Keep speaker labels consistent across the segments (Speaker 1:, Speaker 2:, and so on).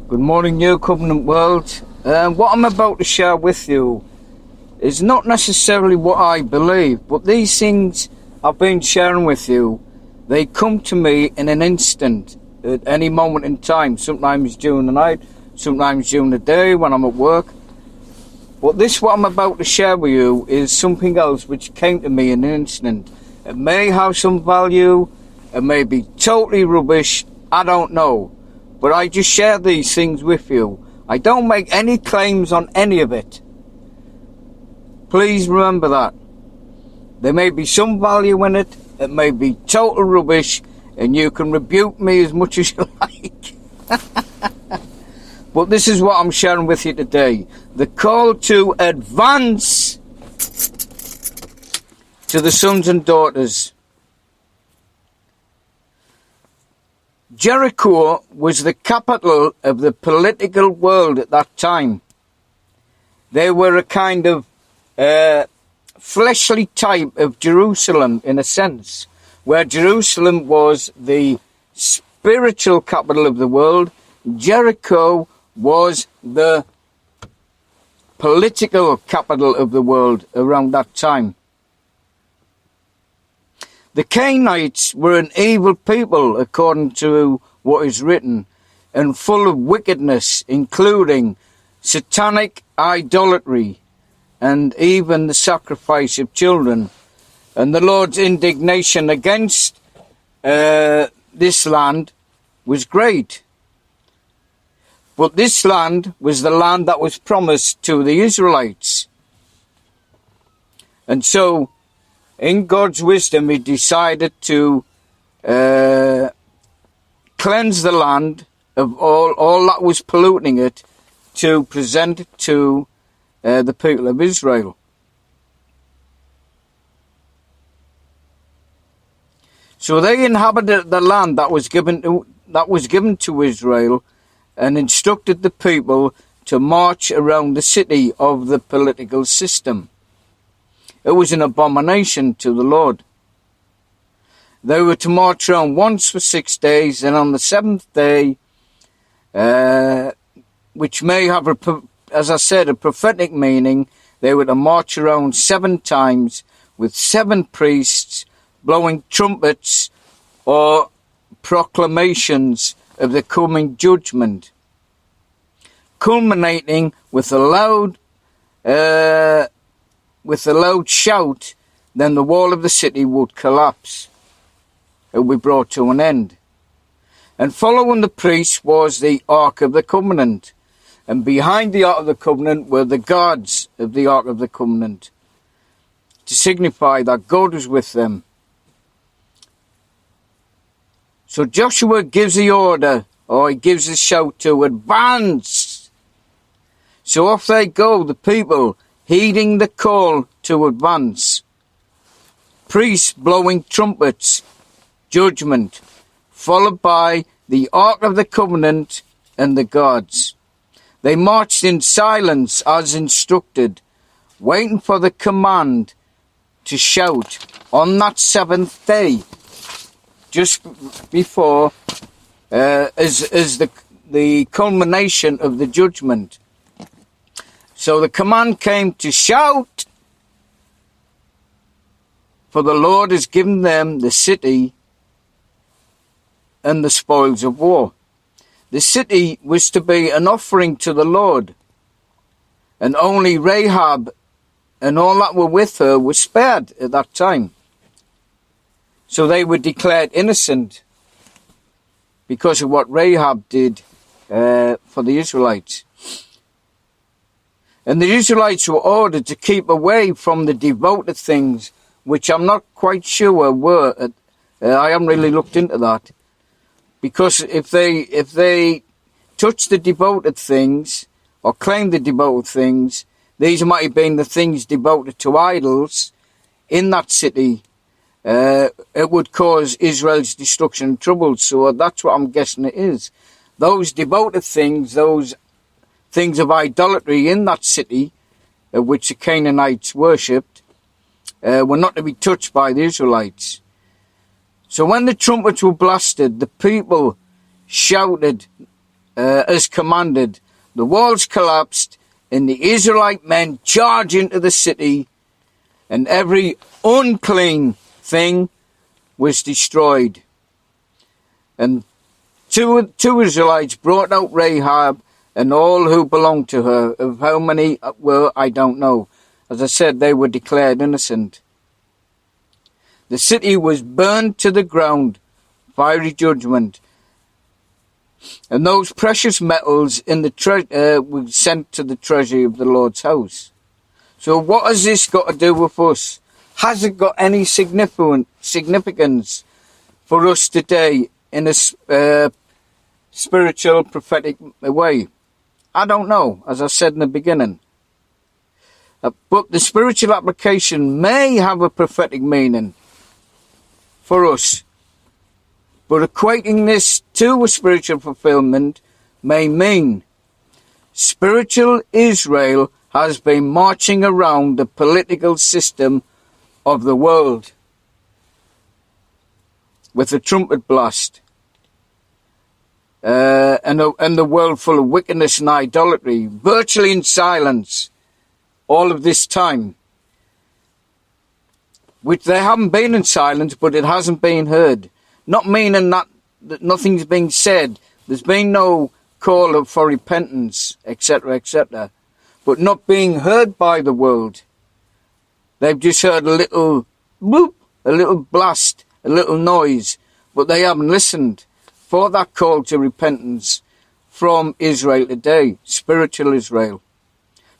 Speaker 1: Good morning, New Covenant world. What I'm about to share with you is not necessarily what I believe, but these things I've been sharing with you, they come to me in an instant, at any moment in time, sometimes during the night, sometimes during the day when I'm at work. But this, what I'm about to share with you, is something else which came to me in an instant. It may have some value, it may be totally rubbish, I don't know. But I just share these things with you. I don't make any claims on any of it. Please remember that. There may be some value in it, it may be total rubbish, and you can rebuke me as much as you like. But this is what I'm sharing with you today. The call to advance to the sons and daughters. Jericho was the capital of the political world at that time. They were a kind of fleshly type of Jerusalem, in a sense, where Jerusalem was the spiritual capital of the world. Jericho was the political capital of the world around that time. The Canaanites were an evil people, according to what is written, and full of wickedness, including satanic idolatry and even the sacrifice of children. And the Lord's indignation against this land was great. But this land was the land that was promised to the Israelites. And so, in God's wisdom, he decided to cleanse the land of all that was polluting it, to present it to the people of Israel. So they inhabited the land that was given to Israel, and instructed the people to march around the city of the political system. It was an abomination to the Lord. They were to march around once for 6 days, and on the seventh day, which may have, as I said, a prophetic meaning, they were to march around 7 times with 7 priests blowing trumpets or proclamations of the coming judgment, culminating with a loud shout. Then the wall of the city would collapse. It would be brought to an end. And following the priests was the Ark of the Covenant. And behind the Ark of the Covenant were the guards of the Ark of the Covenant, to signify that God was with them. So Joshua gives the order, or he gives the shout to advance. So off they go, the people, heeding the call to advance. Priests blowing trumpets, judgment, followed by the Ark of the Covenant and the guards. They marched in silence as instructed, waiting for the command to shout on that 7th day, just before, as the culmination of the judgment. So the command came to shout, for the Lord has given them the city and the spoils of war. The city was to be an offering to the Lord, and only Rahab and all that were with her were spared at that time. So they were declared innocent because of what Rahab did for the Israelites. And the Israelites were ordered to keep away from the devoted things, which I'm not quite sure were. I haven't really looked into that. Because if they touched the devoted things, or claimed the devoted things, these might have been the things devoted to idols in that city. It would cause Israel's destruction and trouble. So that's what I'm guessing it is. Those devoted things, those things of idolatry in that city, which the Canaanites worshipped, were not to be touched by the Israelites. So when the trumpets were blasted, the people shouted as commanded. The walls collapsed, and the Israelite men charged into the city, and every unclean thing was destroyed. And two Israelites brought out Rahab and all who belonged to her. Of how many were, I don't know. As I said, they were declared innocent. The city was burned to the ground, fiery judgment. And those precious metals in the were sent to the treasury of the Lord's house. So what has this got to do with us? Has it got any significance for us today in a spiritual, prophetic way? I don't know, as I said in the beginning. But the spiritual application may have a prophetic meaning for us. But equating this to a spiritual fulfillment may mean spiritual Israel has been marching around the political system of the world with a trumpet blast, and the world full of wickedness and idolatry, virtually in silence all of this time. Which they haven't been in silence, but it hasn't been heard. Not meaning that nothing's been said. There's been no call for repentance, etc., etc. But not being heard by the world. They've just heard a little whoop, a little blast, a little noise. But they haven't listened for that call to repentance from Israel today, spiritual Israel.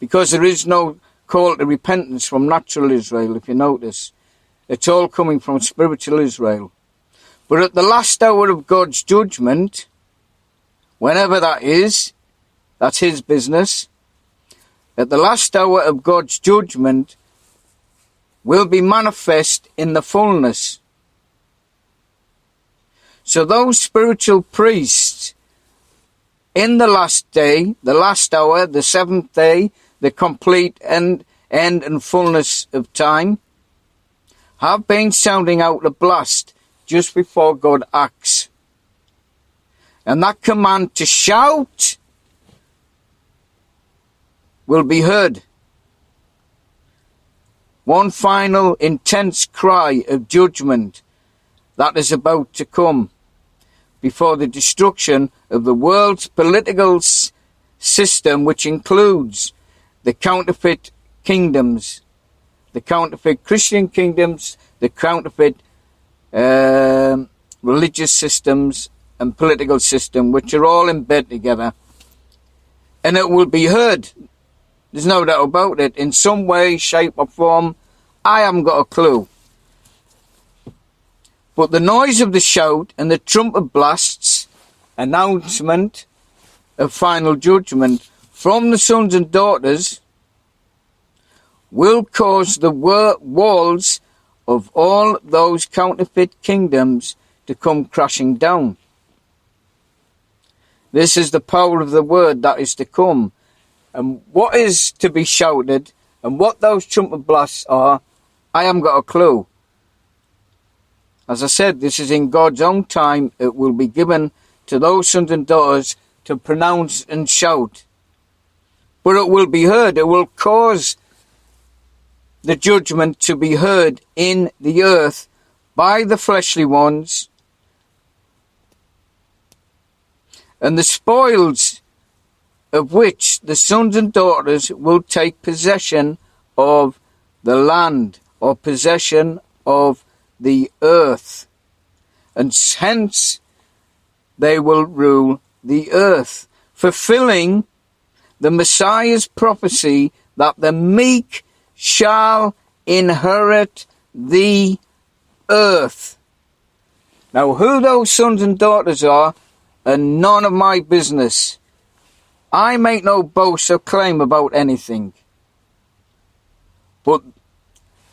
Speaker 1: Because there is no call to repentance from natural Israel, if you notice. It's all coming from spiritual Israel. But at the last hour of God's judgment, whenever that is, that's his business. At the last hour of God's judgment will be manifest in the fullness. So those spiritual priests in the last day, the last hour, the seventh day, the complete end and fullness of time, have been sounding out the blast just before God acts. And that command to shout will be heard. One final intense cry of judgment that is about to come before the destruction of the world's political system, which includes the counterfeit kingdoms, the counterfeit Christian kingdoms, the counterfeit religious systems and political system, which are all in bed together. And it will be heard. There's no doubt about it. In some way, shape or form, I haven't got a clue. But the noise of the shout and the trumpet blasts, announcement of final judgment from the sons and daughters, will cause the walls of all those counterfeit kingdoms to come crashing down. This is the power of the word that is to come. And what is to be shouted and what those trumpet blasts are, I haven't got a clue. As I said, this is in God's own time. It will be given to those sons and daughters to pronounce and shout. But it will be heard. It will cause the judgment to be heard in the earth by the fleshly ones. And the spoils of which the sons and daughters will take possession of the land, or possession of the earth. And hence they will rule the earth, fulfilling the Messiah's prophecy that the meek shall inherit the earth. Now, who those sons and daughters are none of my business. I make no boast or claim about anything. But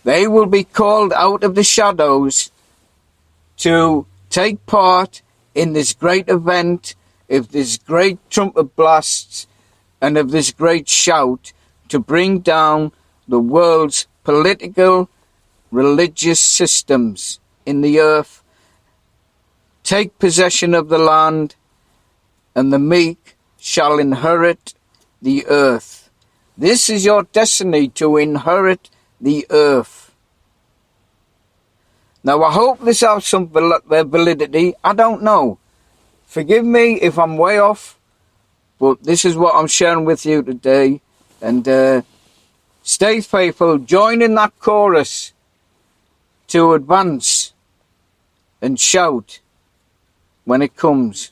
Speaker 1: they will be called out of the shadows to take part in this great event, of this great trumpet blasts, and of this great shout to bring down the world's political, religious systems in the earth, take possession of the land, and the meek shall inherit the earth. This is your destiny, to inherit the earth. Now, I hope this has some validity. I don't know. Forgive me if I'm way off, but this is what I'm sharing with you today. And stay faithful. Join in that chorus to advance and shout when it comes.